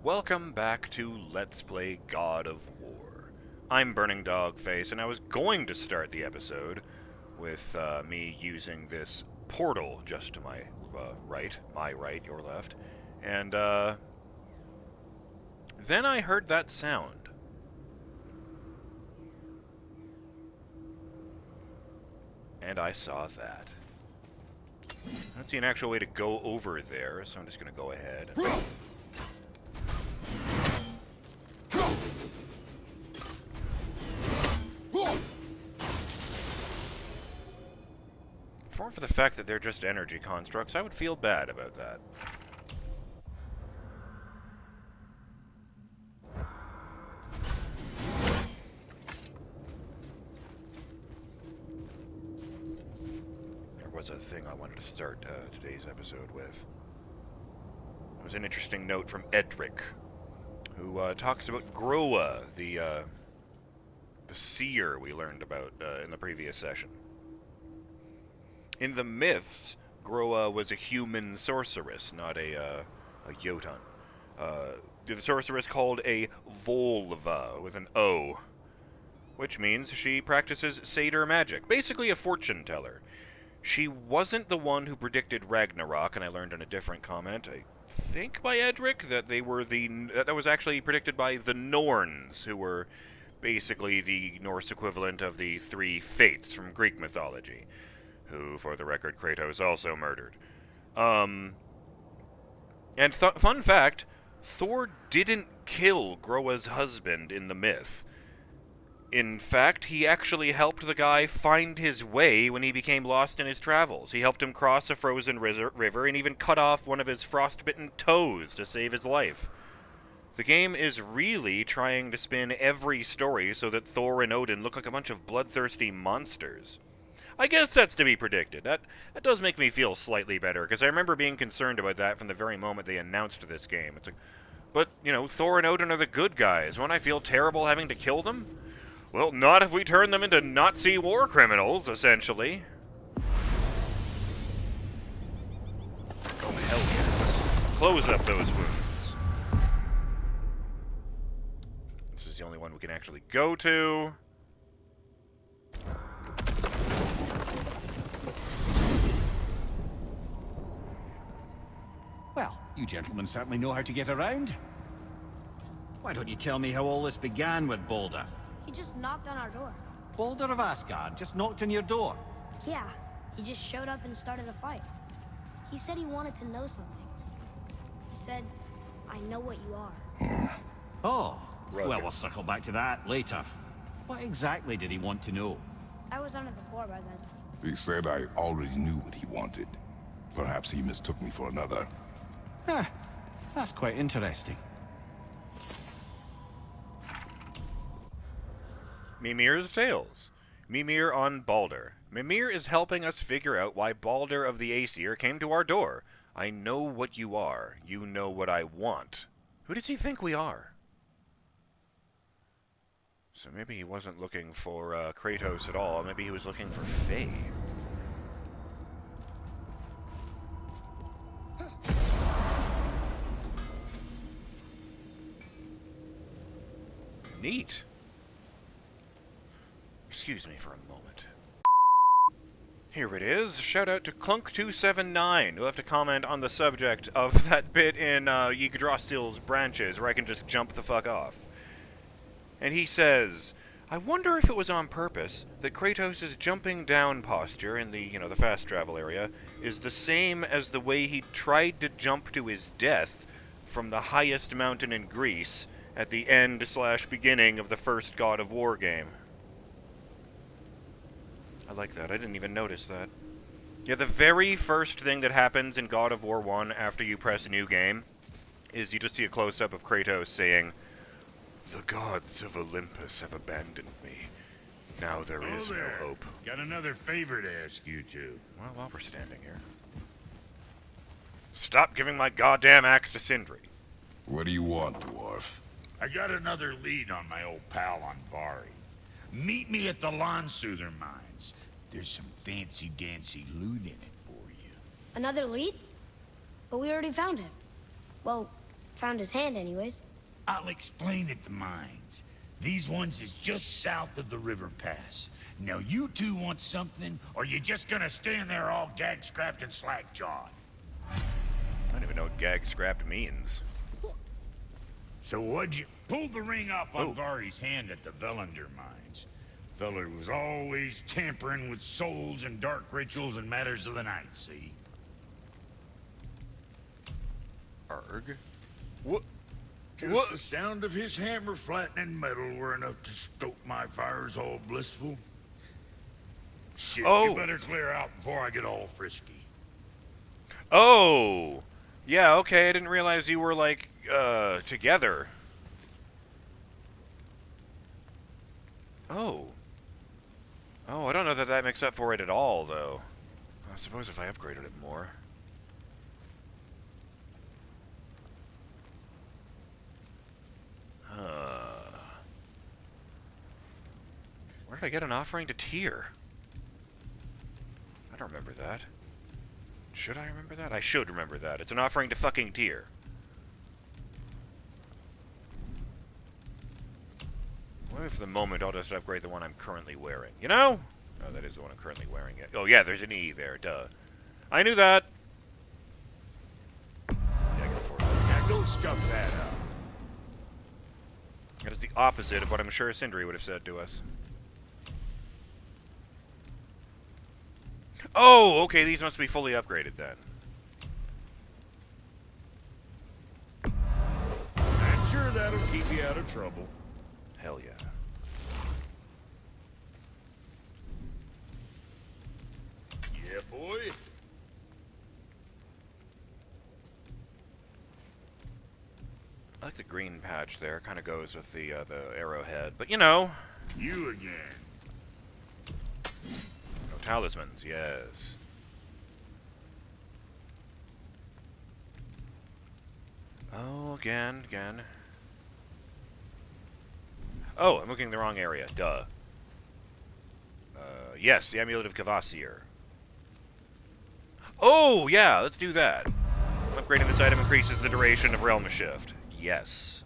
Welcome back to Let's Play God of War. I'm BurningDogFace, and I was going to start the episode with me using this portal just to my right, your left, and then I heard that sound. And I saw that. I don't see an actual way to go over there, so I'm just going to go ahead. If it weren't for the fact that they're just energy constructs, I would feel bad about that. There was a thing I wanted to start today's episode with. It was an interesting note from Edric, who talks about Groa, the seer we learned about in the previous session. In the myths, Groa was a human sorceress, not a Jotun. The sorceress called a Volva, with an O, which means she practices satyr magic, basically a fortune teller. She wasn't the one who predicted Ragnarok, and I learned in a different comment, I think by Edric, that they were that was actually predicted by the Norns, who were basically the Norse equivalent of the three fates from Greek mythology, who, for the record, Kratos also murdered. And fun fact, Thor didn't kill Groa's husband in the myth. In fact, he actually helped the guy find his way when he became lost in his travels. He helped him cross a frozen river and even cut off one of his frostbitten toes to save his life. The game is really trying to spin every story so that Thor and Odin look like a bunch of bloodthirsty monsters. I guess that's to be predicted. That does make me feel slightly better, because I remember being concerned about that from the very moment they announced this game. It's like, but, you know, Thor and Odin are the good guys. Won't I feel terrible having to kill them? Well, not if we turn them into Nazi war criminals, essentially. Oh, hell yes. Close up those wounds. This is the only one we can actually go to. Well, you gentlemen certainly know how to get around. Why don't you tell me how all this began with Baldur? He just knocked on our door. Baldur of Asgard just knocked on your door? Yeah, he just showed up and started a fight. He said he wanted to know something. He said, I know what you are. Oh, Roger. well, we'll circle back to that later. What exactly did he want to know? I was under the floor by then. He said I already knew what he wanted. Perhaps he mistook me for another. Huh, that's quite interesting. Mimir's Tales. Mimir on Baldur. Mimir is helping us figure out why Baldur of the Aesir came to our door. I know what you are. You know what I want. Who does he think we are? So maybe he wasn't looking for Kratos at all. Maybe he was looking for Faye. Neat. Excuse me for a moment. Here it is. Shout out to Clunk279, who left a comment on the subject of that bit in Yggdrasil's Branches, where I can just jump the fuck off. And he says, I wonder if it was on purpose that Kratos' jumping down posture in the, the fast travel area is the same as the way he tried to jump to his death from the highest mountain in Greece at the end/beginning of the first God of War game. I like that. I didn't even notice that. Yeah, the very first thing that happens in God of War 1 after you press New Game is you just see a close-up of Kratos saying, The gods of Olympus have abandoned me. Now there is no hope. Got another favor to ask you two. Well, while we're standing here. Stop giving my goddamn axe to Sindri. What do you want, dwarf? I got another lead on my old pal on Vari. Meet me at the Lawn Soother Mines. There's some fancy-dancy loot in it for you. Another lead? But we already found him. Well, Found his hand anyways. I'll explain at the mines. These ones is just south of the river pass. Now you two want something, or you just gonna stand there all gag-scrapped and slack-jawed? I don't even know what gag scrapped means. So what'd you... Pull the ring off on Oh. Vari's hand at the Velander mines. Feller was always tampering with souls and dark rituals and matters of the night, see? Arg? What? Just the sound of his hammer flattening metal were enough to stoke my fires all blissful. Shit, Oh. you better clear out before I get all frisky. Oh! Yeah, okay, I didn't realize you were, like, together. Oh. Oh, I don't know that that makes up for it at all, though. I suppose if I upgraded it more. Where did I get an offering to Tyr? I don't remember that. Should I remember that? I should remember that. It's an offering to fucking Tyr. What if for the moment I'll just upgrade the one I'm currently wearing? You know? Oh, that is the one I'm currently wearing. Oh, yeah, there's an E there. Duh. I knew that. Yeah, go for it. Now go scuff that up. That is the opposite of what I'm sure Sindri would have said to us. Oh, okay, these must be fully upgraded then. I'm sure that'll keep you out of trouble. Hell yeah. Yeah, boy. I like the green patch there. Kind of goes with the arrowhead. But, you know. You again. No talismans, yes. Oh, again. Oh, I'm looking in the wrong area. Duh. Yes, the Amulet of Kvasir. Oh, yeah, let's do that. Upgrading this item increases the duration of Realm Shift. Yes.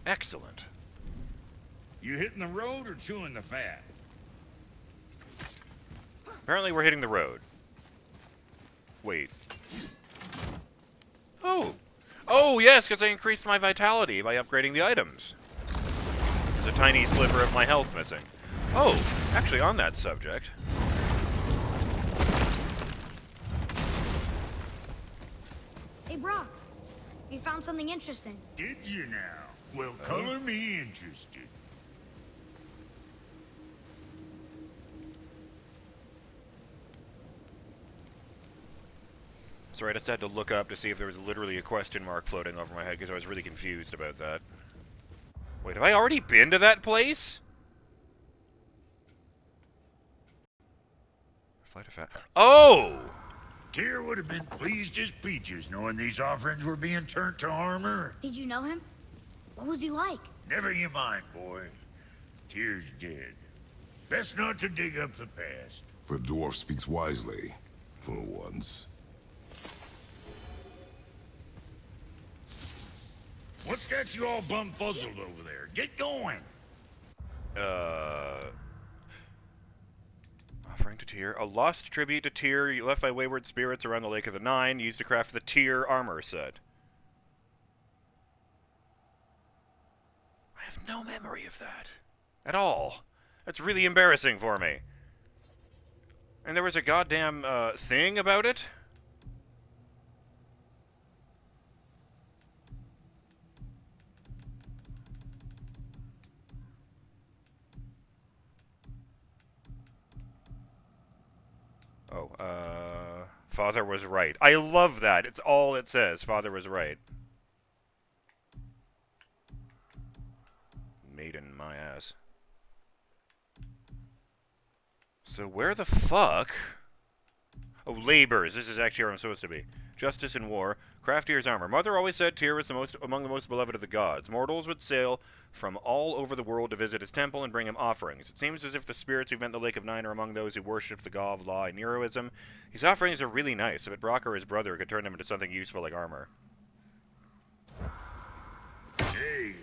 Excellent. You hitting the road or chewing the fat? Apparently we're hitting the road. Wait. Oh. Oh, yes, because I increased my vitality by upgrading the items. There's a tiny sliver of my health missing. Oh, actually on that subject. Hey, Brok. You found something interesting. Did you now? Well, color me interested. Sorry, I just had to look up to see if there was literally a question mark floating over my head because I was really confused about that. Wait, have I already been to that place? Flight of fat. Oh! Tyr would have been pleased as peaches knowing these offerings were being turned to armor. Did you know him? What was he like? Never you mind, boy. Tyr's dead. Best not to dig up the past. The dwarf speaks wisely, for once. What's got you all bumfuzzled over there? Get going. Offering to Tyr. A lost tribute to Tyr left by wayward spirits around the Lake of the Nine, used to craft the Tyr armor set. I have no memory of that. At all. That's really embarrassing for me. And there was a goddamn, thing about it? Oh, Father was right. I love that. It's all it says. Father was right. Maiden, my ass. So where the fuck? Oh, labors. This is actually where I'm supposed to be. Justice in war. Craft Tyr's armor. Mother always said Tyr was among the most beloved of the gods. Mortals would sail from all over the world to visit his temple and bring him offerings. It seems as if the spirits who've met the Lake of Nine are among those who worship the god of law and heroism. His offerings are really nice. If Brok or his brother could turn them into something useful like armor. Hey,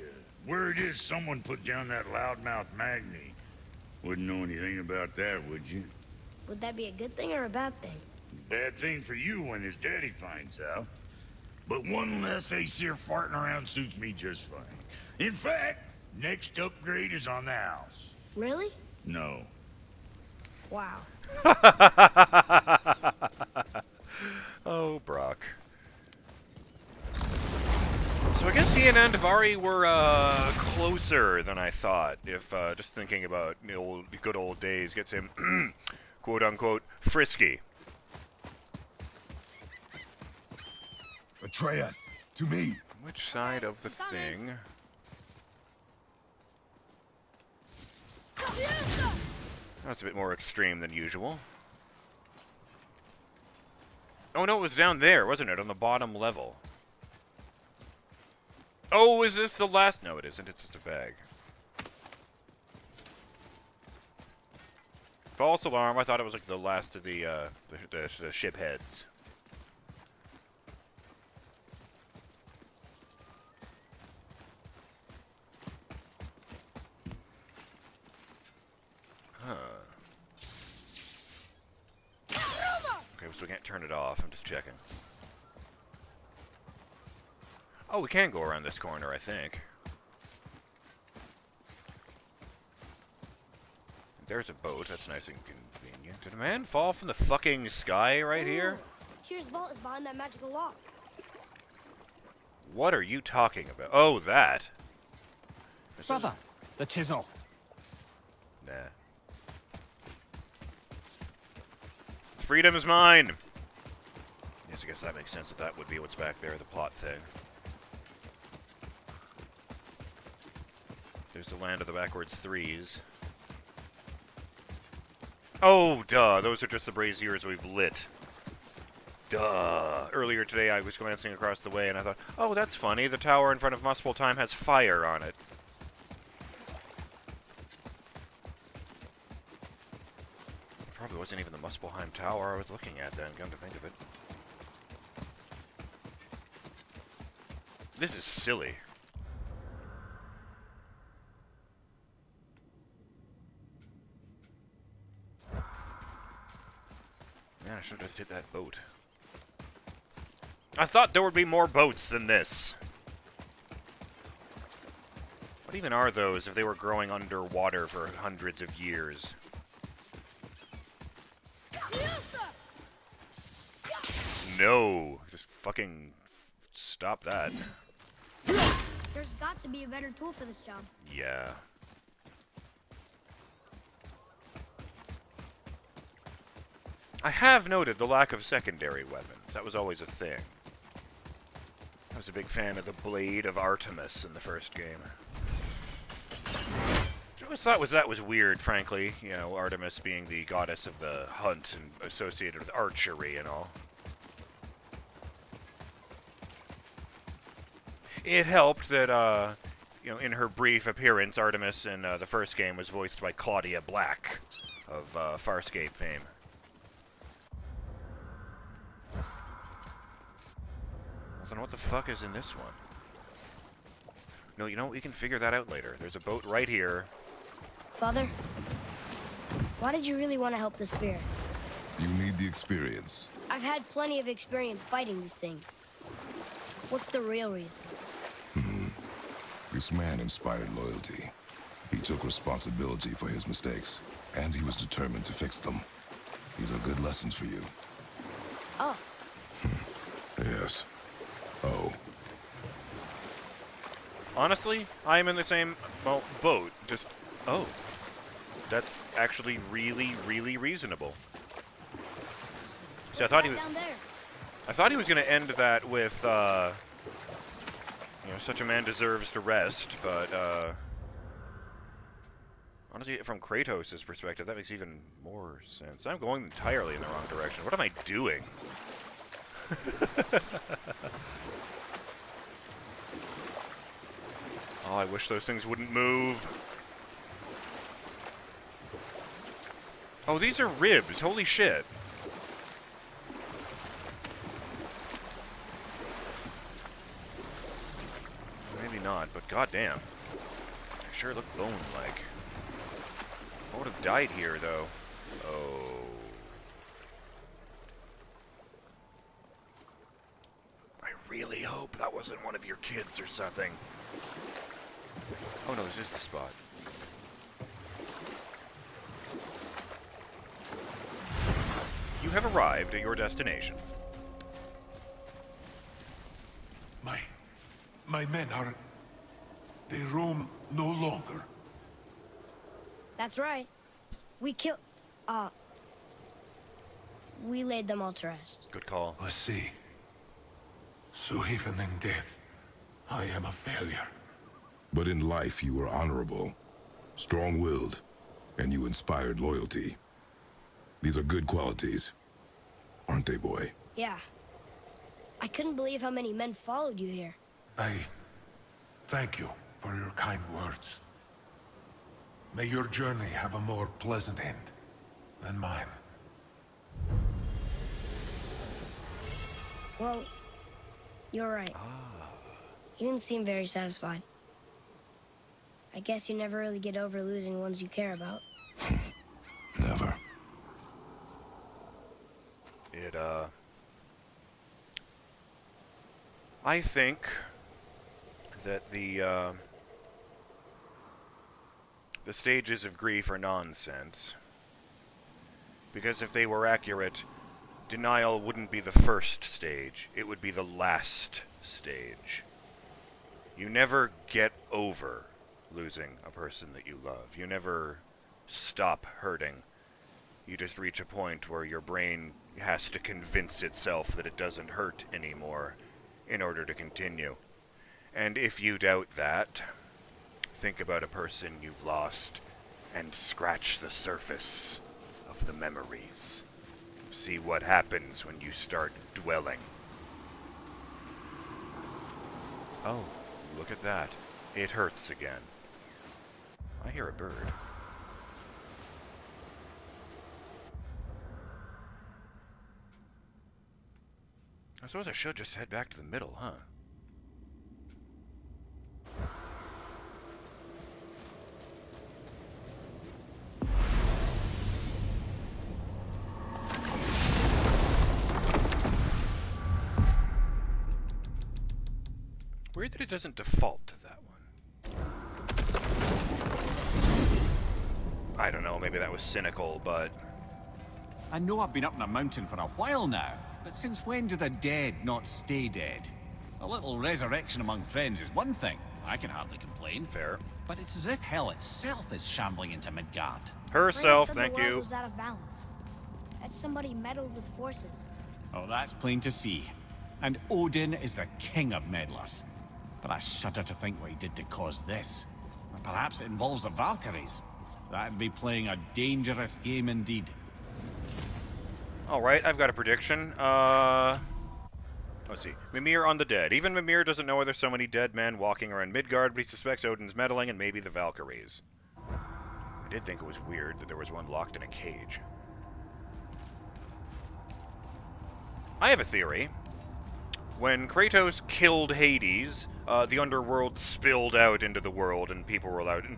word is someone put down that loudmouth Magni. Wouldn't know anything about that, would you? Would that be a good thing or a bad thing? Bad thing for you when his daddy finds out. But one less Aesir farting around suits me just fine. In fact, next upgrade is on the house. Really? No. Wow. Oh, Brok. So I guess he and Andvari were closer than I thought. If just thinking about the good old days gets him, quote unquote, frisky. Atreus, to me. Which side of the thing? That's a bit more extreme than usual. Oh no, it was down there, wasn't it? On the bottom level. Oh, is this the last? No, it isn't. It's just a bag. False alarm. I thought it was like the last of the ship heads. Huh. Okay, so we can't turn it off. I'm just checking. Oh, we can go around this corner, I think. There's a boat. That's nice and convenient. Did a man fall from the fucking sky right here? Tyr's vault is behind that magical lock. What are you talking about? Oh, that. Brother, the chisel. Nah. Freedom is mine! Yes, I guess that makes sense that would be what's back there, the plot thing. There's the land of the backwards threes. Oh, duh. Those are just the braziers we've lit. Duh. Earlier today, I was glancing across the way, and I thought, oh, that's funny. The tower in front of Muspelheim has fire on it. Probably wasn't even the Muspelheim Tower I was looking at then, come to think of it. This is silly. Man, I should have just hit that boat. I thought there would be more boats than this. What even are those if they were growing underwater for hundreds of years? No! Just fucking stop that. There's got to be a better tool for this job. Yeah. I have noted the lack of secondary weapons. That was always a thing. I was a big fan of the Blade of Artemis in the first game. I always thought that was weird, frankly. You know, Artemis being the goddess of the hunt and associated with archery and all. It helped that, you know, in her brief appearance, Artemis in the first game was voiced by Claudia Black of Farscape fame. Well, then what the fuck is in this one? No, you know, we can figure that out later. There's a boat right here. Father, why did you really want to help the spirit? You need the experience. I've had plenty of experience fighting these things. What's the real reason? This man inspired loyalty. He took responsibility for his mistakes, and he was determined to fix them. These are good lessons for you. Oh. Yes. Oh. Honestly, I am in the same, well, boat. Just, oh. That's actually really, really reasonable. See, I thought he was... Down there. I thought he was going to end that with, you know, such a man deserves to rest, but, Honestly, from Kratos' perspective, that makes even more sense. I'm going entirely in the wrong direction. What am I doing? Oh, I wish those things wouldn't move. Oh, these are ribs. Holy shit. Maybe not, but goddamn. They sure look bone-like. I would have died here, though. Oh. I really hope that wasn't one of your kids or something. Oh no, this is the spot. You have arrived at your destination. My men are... They roam no longer. That's right. We laid them all to rest. Good call. I see. So even in death, I am a failure. But in life, you were honorable, strong-willed, and you inspired loyalty. These are good qualities, aren't they, boy? Yeah. I couldn't believe how many men followed you here. I thank you for your kind words. May your journey have a more pleasant end than mine. Well, you're right. You didn't seem very satisfied. I guess you never really get over losing ones you care about. Never. I think that the stages of grief are nonsense. Because if they were accurate, denial wouldn't be the first stage. It would be the last stage. You never get over losing a person that you love. You never stop hurting. You just reach a point where your brain has to convince itself that it doesn't hurt anymore in order to continue. And if you doubt that, think about a person you've lost and scratch the surface of the memories. See what happens when you start dwelling. Oh, look at that. It hurts again. I hear a bird. I suppose I should just head back to the middle, huh? Weird that it doesn't default to that one. I don't know, maybe that was cynical, but... I know I've been up in a mountain for a while now, but since when do the dead not stay dead? A little resurrection among friends is one thing. I can hardly complain. Fair. But it's as if hell itself is shambling into Midgard. Herself, Rhea said thank the world you. was out of balance. That somebody meddled with forces. Oh, that's plain to see. And Odin is the king of meddlers. But I shudder to think what he did to cause this. And perhaps it involves the Valkyries. That'd be playing a dangerous game indeed. Alright, I've got a prediction. Let's see. Mimir on the dead. Even Mimir doesn't know why there's so many dead men walking around Midgard, but he suspects Odin's meddling and maybe the Valkyries. I did think it was weird that there was one locked in a cage. I have a theory. When Kratos killed Hades, the underworld spilled out into the world, and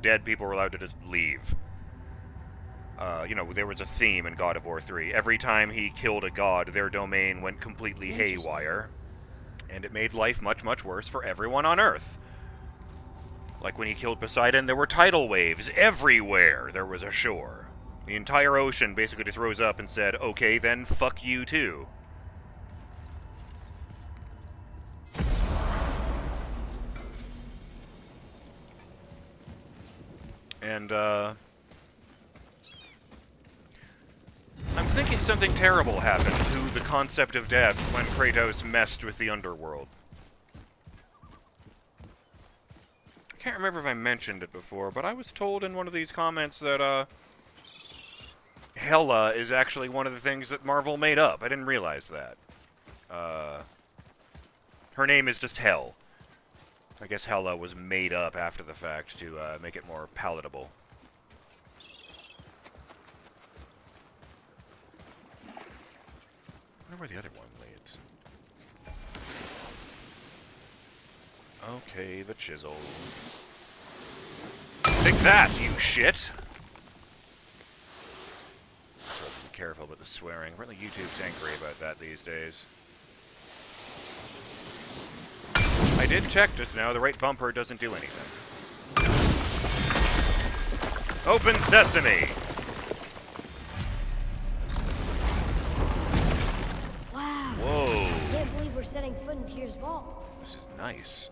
dead people were allowed to just leave. There was a theme in God of War 3. Every time he killed a god, their domain went completely haywire, and it made life much, much worse for everyone on Earth. Like when he killed Poseidon, there were tidal waves everywhere there was a shore. The entire ocean basically just rose up and said, okay, then fuck you too. And, I'm thinking something terrible happened to the concept of death when Kratos messed with the underworld. I can't remember if I mentioned it before, but I was told in one of these comments that, Hela is actually one of the things that Marvel made up. I didn't realize that. Her name is just Hel. I guess Hela was made up after the fact to make it more palatable. I wonder where the other one leads. Okay, the chisel. Take that, you shit! Be careful with the swearing. Really, YouTube's angry about that these days. I did check just now. The right bumper doesn't do anything. Open sesame! Wow. Whoa. I can't believe we're setting foot in Tyr's vault. This is nice.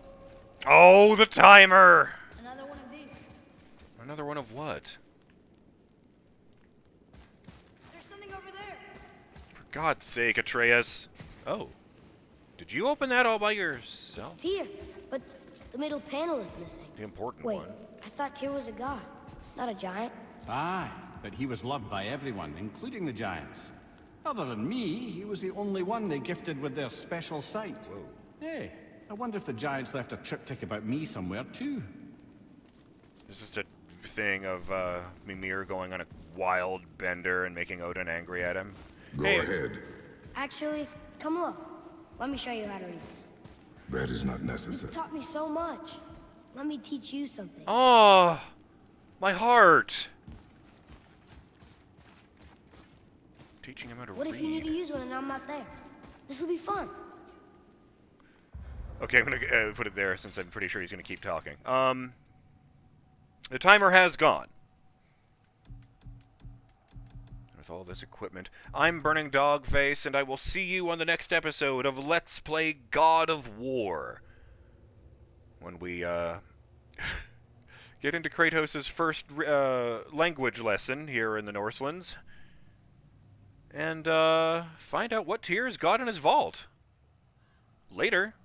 Oh, the timer! Another one of these. Another one of what? There's something over there. For God's sake, Atreus. Oh. Did you open that all by yourself? It's Tyr, but the middle panel is missing. The important Wait, one. I thought Tyr was a god, not a giant. Aye, but he was loved by everyone, including the giants. Other than me, he was the only one they gifted with their special sight. Whoa. Hey, I wonder if the giants left a triptych about me somewhere, too. This is a thing of Mimir going on a wild bender and making Odin angry at him. Go ahead. Actually, come look. Let me show you how to read this. That is not You necessary. taught me so much. Let me teach you something. Oh, my heart. Teaching him how to What read. if you need to use one and I'm not there? This will be fun. Okay, I'm gonna put it there since I'm pretty sure he's gonna keep talking. The timer has gone. With all this equipment, I'm BurningDogFace, and I will see you on the next episode of Let's Play God of War. When we, get into Kratos' first, language lesson here in the Northlands. And, find out what Tyr's got in his vault. Later.